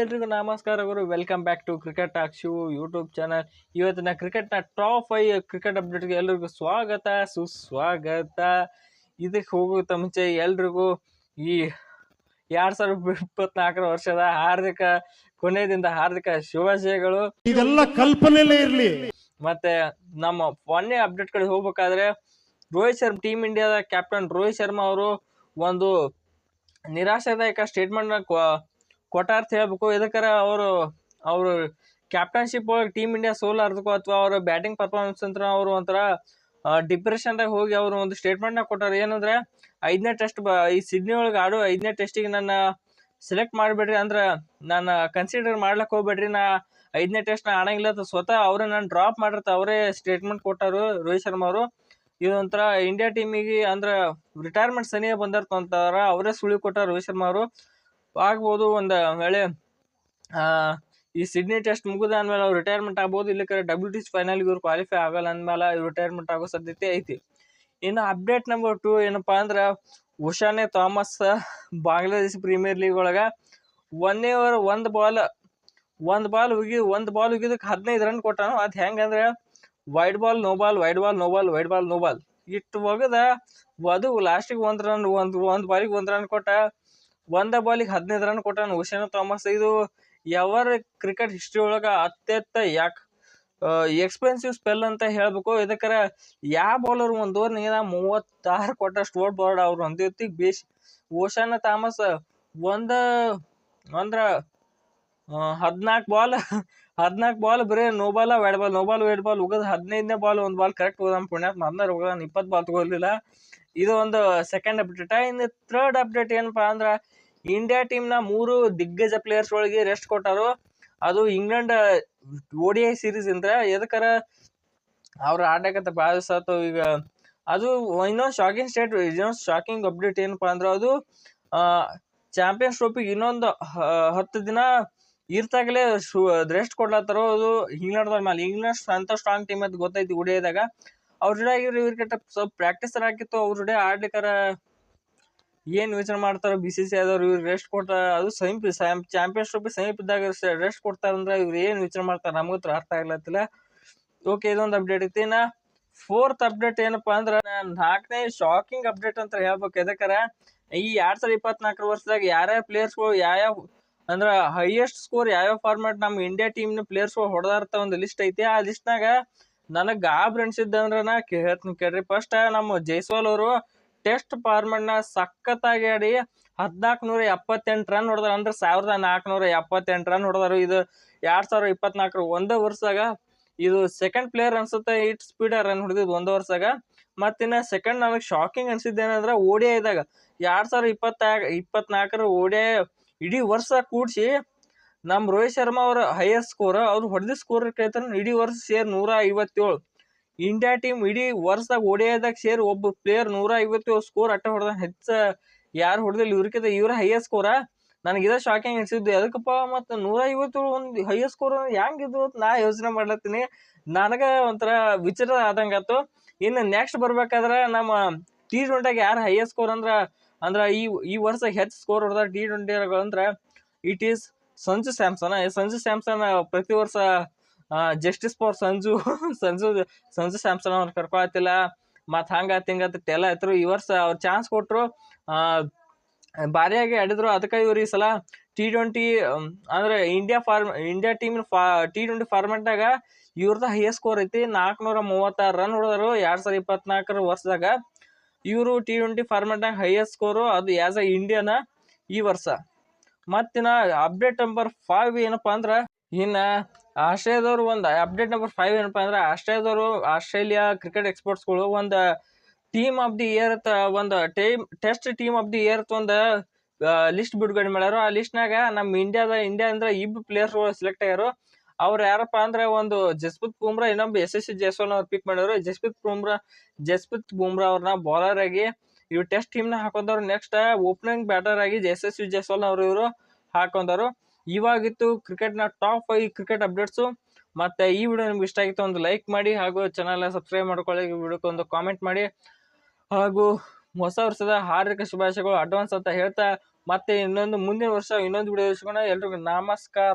ಎಲ್ರಿಗೂ ನಮಸ್ಕಾರಗಳು. Welcome back to cricket talk show YouTube channel. ಇವತ್ತಿನ ಕ್ರಿಕೆಟ್ನ ಟಾಪ್ 5 ಕ್ರಿಕೆಟ್ ಅಪ್ಡೇಟ್ಗೆ ಎಲ್ರಿಗೂ ಸ್ವಾಗತ ಸುಸ್ವಾಗತ. ಇದಕ್ಕೆ ಹೋಗೋಕ್ಕಿಂತ ಮುಂಚೆ ಎಲ್ರಿಗೂ ಈ 2024 ವರ್ಷದ ಕೊನೆಯಿಂದ ಹಾರ್ದಿಕ ಶುಭಾಶಯಗಳು. ಇದೆಲ್ಲ ಕಲ್ಪನೆಯಲ್ಲೇ ಇರಲಿ. ಮತ್ತೆ ನಮ್ಮ ಮೊನ್ನೆ ಅಪ್ಡೇಟ್ ಕಡೆ ಹೋಗ್ಬೇಕಾದ್ರೆ ರೋಹಿತ್ ಶರ್ಮಾ, ಟೀಮ್ ಇಂಡಿಯಾದ ಕ್ಯಾಪ್ಟನ್ ರೋಹಿತ್ ಶರ್ಮಾ ಅವರು ಒಂದು ನಿರಾಶಾದಾಯಕ ಸ್ಟೇಟ್ಮೆಂಟ್ ಕೊಟ್ಟಾರ್ಥ ಹೇಳ್ಬೇಕು. ಇದಕ್ಕಾರ ಅವರು ಕ್ಯಾಪ್ಟನ್ಶಿಪ್ ಒಳಗೆ ಟೀಮ್ ಇಂಡಿಯಾ ಸೋಲಾರ್ದಕ್ಕೋ ಅಥವಾ ಅವ್ರ ಬ್ಯಾಟಿಂಗ್ ಪರ್ಫಾರ್ಮೆನ್ಸ್ ಅಂತ ಅವರು ಒಂಥರ ಡಿಪ್ರೆಷನ್ದಾಗ ಹೋಗಿ ಅವರು ಒಂದು ಸ್ಟೇಟ್ಮೆಂಟ್ನ ಕೊಟ್ಟಾರ. ಏನಂದ್ರೆ 5ನೇ ಟೆಸ್ಟ್ ಈ ಸಿಡ್ನಿ ಒಳಗೆ ಆಡೋ 5ನೇ ಟೆಸ್ಟಿಗೆ ನನ್ನ ಸೆಲೆಕ್ಟ್ ಮಾಡಿಬಿಡ್ರಿ, ಅಂದ್ರೆ ನಾನು ಕನ್ಸಿಡರ್ ಮಾಡ್ಲಕ್ಕೆ ಹೋಗ್ಬೇಡ್ರಿ, ನಾ 5ನೇ ಟೆಸ್ಟ್ನ ಆಡಂಗಿಲ್ಲ ಅಂತ ಸ್ವತಃ ಅವರೇ ನಾನು ಡ್ರಾಪ್ ಮಾಡಿರ್ತ ಅವರೇ ಸ್ಟೇಟ್ಮೆಂಟ್ ಕೊಟ್ಟಾರು ರೋಹಿತ್ ಶರ್ಮಾ ಅವರು. ಇದೊಂಥರ ಇಂಡಿಯಾ ಟೀಮಿಗೆ ಅಂದ್ರೆ ರಿಟೈರ್ಮೆಂಟ್ ಸನಿಯ ಬಂದಿರ್ತಂತಾರ, ಅವರೇ ಸುಳಿ ಕೊಟ್ಟಾರ ರೋಹಿತ್ ಶರ್ಮಾ ಅವರು. ಆಗ್ಬೋದು ಒಂದು ವೇಳೆ ಈ ಸಿಡ್ನಿ ಟೆಸ್ಟ್ ಮುಗಿದ ಅಂದ್ಮೇಲೆ ಅವ್ರು ರಿಟೈರ್ಮೆಂಟ್ ಆಗ್ಬೋದು, ಇಲ್ಲಕ್ಕೆ WTC ಫೈನಲ್ಗೆ ಇವ್ರು ಕ್ವಾಲಿಫೈ ಆಗಲ್ಲ ಅಂದ್ಮೇಲೆ ಇವ್ರು ರಿಟೈರ್ಮೆಂಟ್ ಆಗೋ ಸಾಧ್ಯತೆ ಐತಿ. ಇನ್ನು ಅಪ್ಡೇಟ್ ನಂಬರ್ 2 ಏನಪ್ಪಾ ಅಂದ್ರೆ Oshane Thomas Bangladesh premier league ಒಳಗೆ 1 ಓವರ್ 1 ಬಾಲ್ ಉಗಿದಕ್ಕೆ 15 ರನ್ ಕೊಟ್ಟಾನು. ಅದು ಹೆಂಗಂದ್ರೆ wide ball no ball, wide ball no ball, wide ball no ball ಇಟ್ಟು ಒಗದ ಅದು ಲಾಸ್ಟಿಗೆ 1 ರನ್, ಒಂದು ಬಾಲಿಗೆ 1 ರನ್ ಕೊಟ್ಟ. 1 ಬಾಲಿಗೆ 15 ರನ್ ಕೊಟ್ಟಾನು ಉಶಾನೆ ಥಾಮಸ್. ಇದು ಎವರ್ ಕ್ರಿಕೆಟ್ ಹಿಸ್ಟ್ರಿ ಒಳಗೆ ಅತ್ಯಂತ ಎಕ್ಸ್ಪೆನ್ಸಿವ್ ಸ್ಪೆಲ್ ಅಂತ ಹೇಳ್ಬೇಕು. ಇದಕ್ಕರ ಯಾವ ಬೌಲರ್ ಒಂದು ಓವರ್ 36 ಕೊಟ್ಟಷ್ಟು ಓಟ್ ಬಾರ್ಡ್ ಅವ್ರು ಹೊಂದಿರ್ತಿಗೆ ಬೇಸ್ ಉಶಾನೆ ಥಾಮಸ್ ಅಂದ್ರೆ 14 ಬಾಲ್ ಬರೀ ನೋ ಬಾಲ್ ವೈಡ್ ಬಾಲ್ ಉಗದ 15ನೇ ಬಾಲ್ 1 ಬಾಲ್ ಕರೆಕ್ಟ್ ಹೋದ ಪುಣ್ಯಾತ್ಮ 20 ಬಾಲ್ ತಗೋಲಿಲ್ಲ. ಇದು ಒಂದು ಸೆಕೆಂಡ್ ಅಪ್ಡೇಟ್. ಇನ್ನು ಥರ್ಡ್ ಅಪ್ಡೇಟ್ ಏನಪ್ಪಾ ಅಂದ್ರೆ ಇಂಡಿಯಾ ಟೀಮ್ನ 3 ದಿಗ್ಗಜ ಪ್ಲೇಯರ್ಸ್ ಒಳಗೆ ರೆಸ್ಟ್ ಕೊಟ್ಟಾರು. ಅದು ಇಂಗ್ಲೆಂಡ್ ODI ಸೀರೀಸ್ ಇಂದ ಎದಕ್ಕಾರ ಅವ್ರು ಆಡಕತ್ತ ಭಾಳ ದಿವಸ ಆಯ್ತು. ಈಗ ಅದು ಇನ್ನೊಂದು ಶಾಕಿಂಗ್ ಅಪ್ಡೇಟ್ ಏನಪ್ಪಾ ಅಂದ್ರೆ ಅದು ಚಾಂಪಿಯನ್ಸ್ ಟ್ರೋಫಿಗೆ ಇನ್ನೊಂದು 10 ದಿನ ಇರ್ತಾಗಲೇ ರೆಸ್ಟ್ ಕೊಡ್ಲತ್ತಾರೋ. ಅದು ಇಂಗ್ಲೆಂಡ್ ಮೇಲೆ. ಇಂಗ್ಲೆಂಡ್ ಅಂತ ಸ್ಟ್ರಾಂಗ್ ಟೀಮ್ ಅಂತ ಗೊತ್ತೈತಿ ODIದಾಗ. ಅವ್ರ ಜೊತೆ ಆಗಿರೋ ಇವ್ರಿಗೆ ಸ್ವಲ್ಪ ಪ್ರಾಕ್ಟೀಸ್ ಆಗಿತ್ತು. ಅವ್ರ ಜೊತೆ ಆಡ್ಲಿಕ್ಕಾರ ಏನ್ ಯೋಚನೆ ಮಾಡ್ತಾರೋ BCCI ಆದವ್ರು ಇವ್ರಿಗೆ ರೆಸ್ಟ್ ಕೊಡ್ತಾರ. ಅದು ಚಾಂಪಿಯನ್ಸ್ ಟ್ರೋಫಿ ಸಮೀಪ ಇದ್ದಾಗ ರೆಸ್ಟ್ ಕೊಡ್ತಾರಂದ್ರೆ ಇವ್ರು ಏನ್ ಯೋಚನೆ ಮಾಡ್ತಾರ ನಮಗತ್ರ ಅರ್ಥ ಆಗ್ಲತ್ತಿಲ್ಲ. ಓಕೆ, ಇದೊಂದು ಅಪ್ಡೇಟ್ ಐತಿ. ನಾ 4th ಅಪ್ಡೇಟ್ ಏನಪ್ಪಾ ಅಂದ್ರೆ 4ನೇ ಶಾಕಿಂಗ್ ಅಪ್ಡೇಟ್ ಅಂತ ಹೇಳ್ಬೇಕು. ಯಾಕಂದ್ರೆ ಈ 2024 ವರ್ಷದಾಗ ಯಾರ್ಯಾವ ಪ್ಲೇಯರ್ಸ್ಗಳು ಯಾವ ಅಂದ್ರೆ ಹೈಯೆಸ್ಟ್ ಸ್ಕೋರ್ ಯಾವ್ಯಾವ ಫಾರ್ಮ್ಯಾಟ್ ನಮ್ಮ ಇಂಡಿಯಾ ಟೀಮ್ನ ಪ್ಲೇಯರ್ಸ್ಗಳು ಹೊಡೆದಾರ್ತ ಒಂದು ಲಿಸ್ಟ್ ಐತಿ. ಆ ಲಿಸ್ಟ್ನಾಗ ನನಗೆ ಗಾಬ್ರಿ ಅನ್ಸಿದ್ದಂದ್ರೆ ನಾ ಹೇಳ್ತೀನಿ ಕೇಳ್ರಿ. ಫಸ್ಟ್ ನಮ್ಮ ಜೈಸ್ವಾಲ್ ಅವರು ಟೆಸ್ಟ್ ಫಾರ್ಮ್ಯಾಟ್ನ ಸಖತ್ತಾಗಿ ಆಡಿ 1478 ರನ್ ಹೊಡೆದಾರ. ಅಂದ್ರೆ 1478 ರನ್ ಹೊಡೆದಾರು. ಇದು 2024 ಒಂದೇ ವರ್ಷದಾಗ ಇದು ಸೆಕೆಂಡ್ ಪ್ಲೇಯರ್ ಅನ್ಸುತ್ತೆ ಇಟ್ ಸ್ಪೀಡ್ ರನ್ ಹೊಡೆದಿದ್ದು ಒಂದೇ ವರ್ಷದಾಗ. ಮತ್ತಿನ್ನ ಸೆಕೆಂಡ್ ನನಗೆ ಶಾಕಿಂಗ್ ಅನ್ಸಿದ್ದೇನಂದ್ರೆ ODIದಾಗ 2024 ODI ಇಡೀ ವರ್ಷ ಕೂಡಿಸಿ ನಮ್ಮ ರೋಹಿತ್ ಶರ್ಮಾ ಅವರ ಹೈಯೆಸ್ಟ್ ಸ್ಕೋರ್, ಅವ್ರು ಹೊಡೆದ ಸ್ಕೋರ್ ಕೇಳ್ತಾರೆ ಇಡೀ ವರ್ಷ ಸೇರ್ 157. ಇಂಡಿಯಾ ಟೀಮ್ ಇಡೀ ವರ್ಷದಾಗ ODIದಾಗ ಸೇರಿ ಒಬ್ಬ ಪ್ಲೇಯರ್ 157 ಸ್ಕೋರ್ ಅಟ್ಟ ಹೊಡೆದ. ಹೆಚ್ಚು ಯಾರು ಹೊಡೆದಿಲ್ಲ ಇವ್ರಿಗಿಂತ ಇವ್ರ ಹೈಯೆಸ್ಟ್ ಸ್ಕೋರ. ನನಗೆ ಇದೇ ಶಾಕಿಂಗ್ ಅನ್ಸಿದ್ದು. ಅದಕ್ಕಪ್ಪ ಮತ್ತು 157 ಒಂದು ಹೈಯೆಸ್ಟ್ ಸ್ಕೋರ್ ಹೆಂಗಿದ್ದು ನಾ ಯೋಚನೆ ಮಾಡ್ಲತ್ತೀನಿ. ನನಗೆ ಒಂಥರ ವಿಚಿತ್ರ ಆದಂಗಾತು. ಇನ್ನು ನೆಕ್ಸ್ಟ್ ಬರ್ಬೇಕಾದ್ರೆ ನಮ್ಮ T20 ಯಾರು ಹೈಯೆಸ್ಟ್ ಸ್ಕೋರ್ ಅಂದ್ರೆ ಈ ವರ್ಷ ಹೆಚ್ಚು ಸ್ಕೋರ್ ಹೊಡೆದ T20 ಅಂದ್ರೆ ಇಟ್ ಈಸ್ ಸಂಜು ಸ್ಯಾಮ್ಸನ್. ಪ್ರತಿ ವರ್ಷ ಜಸ್ಟಿಸ್ ಫಾರ್ ಸಂಜು ಸ್ಯಾಮ್ಸನ್ ಅವ್ರು ಕರ್ಕೊಳತ್ತಿಲ್ಲ. ಮತ್ತು ಹಂಗತ್ ಎಲ್ಲ ಇದ್ರು. ಈ ವರ್ಷ ಅವ್ರು ಚಾನ್ಸ್ ಕೊಟ್ಟರು, ಭಾರಿಯಾಗಿ ಆಡಿದ್ರು. ಅದಕ್ಕೆ ಇವ್ರು ಈ ಸಲ T20 ಅಂದ್ರೆ ಇಂಡಿಯಾ ಟೀಮ್ T20 ಫಾರ್ಮೆಟ್ನಾಗ ಇವ್ರದ್ದು ಹೈಯೆಸ್ಟ್ ಸ್ಕೋರ್ ಐತಿ. 436 ರನ್ ಹೊಡೆದರು 2024 ವರ್ಷದಾಗ. ಇವರು T20 ಫಾರ್ಮೆಟ್ನಾಗ ಹೈಯೆಸ್ಟ್ ಸ್ಕೋರು, ಅದು ಆಸ್ ಅ ಇಂಡಿಯನ್ ಈ ವರ್ಷ. ಮತ್ತಿನ ಅಪ್ಡೇಟ್ ನಂಬರ್ 5 ಏನಪ್ಪಾ ಅಂದ್ರೆ ಆಸ್ಟ್ರೇಲಿಯಾದವ್ರು ಒಂದು ಅಪ್ಡೇಟ್ ನಂಬರ್ 5 ಏನಪ್ಪಾ ಅಂದ್ರೆ ಆಸ್ಟ್ರೇಲಿಯಾ ಕ್ರಿಕೆಟ್ ಎಕ್ಸ್ಪರ್ಟ್ಸ್ಗಳು ಒಂದು ಟೀಮ್ ಆಫ್ ದಿ ಇಯರ್ ಒಂದು test team of the year ಒಂದು ಲಿಸ್ಟ್ ಬಿಡುಗಡೆ ಮಾಡ್ಯಾರು. ಆ ಲಿಸ್ಟ್ನಾಗ ನಮ್ಮ ಇಂಡಿಯಾ ಅಂದ್ರೆ ಇಬ್ಬರು ಪ್ಲೇಯರ್ಸ್ಗಳು ಸೆಲೆಕ್ಟ್ ಆಗ್ಯಾರು. ಅವ್ರು ಯಾರಪ್ಪ ಅಂದ್ರೆ ಒಂದು ಜಸ್ಪ್ರೀತ್ ಬುಮ್ರಾ, ಇನ್ನೊಬ್ಬ SSC ಜೈಸ್ವಾಲ್ ಅವ್ರು ಪಿಕ್ ಮಾಡಿದ್ರು. ಜಸ್ಪ್ರೀತ್ ಬುಮ್ರಾ ಅವ್ರನ್ನ ಬೌಲರ್ ಆಗಿ ಇವ್ರು ಟೆಸ್ಟ್ ಟೀಮ್ನ ಹಾಕೊಂಡವ್ರು. ನೆಕ್ಸ್ಟ್ ಓಪನಿಂಗ್ ಬ್ಯಾಟರ್ ಆಗಿ SSC ಜೈಸ್ವಾಲ್ ಇವರು ಹಾಕೊಂಡರು. ಇವಾಗಿತ್ತು ಕ್ರಿಕೆಟ್ನ ಟಾಪ್ 5 ಕ್ರಿಕೆಟ್ ಅಪ್ಡೇಟ್ಸು. ಮತ್ತೆ ಈ ವಿಡಿಯೋ ನಿಮ್ಗೆ ಇಷ್ಟ ಆಗಿತ್ತು ಒಂದು ಲೈಕ್ ಮಾಡಿ, ಹಾಗೂ ಚಾನಲ್ನ ಸಬ್ಸ್ಕ್ರೈಬ್ ಮಾಡ್ಕೊಳ್ಳಿ, ವಿಡಿಯೋಕ್ಕೆ ಒಂದು ಕಾಮೆಂಟ್ ಮಾಡಿ, ಹಾಗೂ ಹೊಸ ವರ್ಷದ ಹಾರ್ದಿಕ ಶುಭಾಶಯಗಳು ಅಡ್ವಾನ್ಸ್ ಅಂತ ಹೇಳ್ತಾ ಮತ್ತೆ ಇನ್ನೊಂದು ಮುಂದಿನ ವರ್ಷ ಇನ್ನೊಂದು ವಿಡಿಯೋ ಸಿಗೋಣ. ಎಲ್ರಿಗೂ ನಮಸ್ಕಾರ.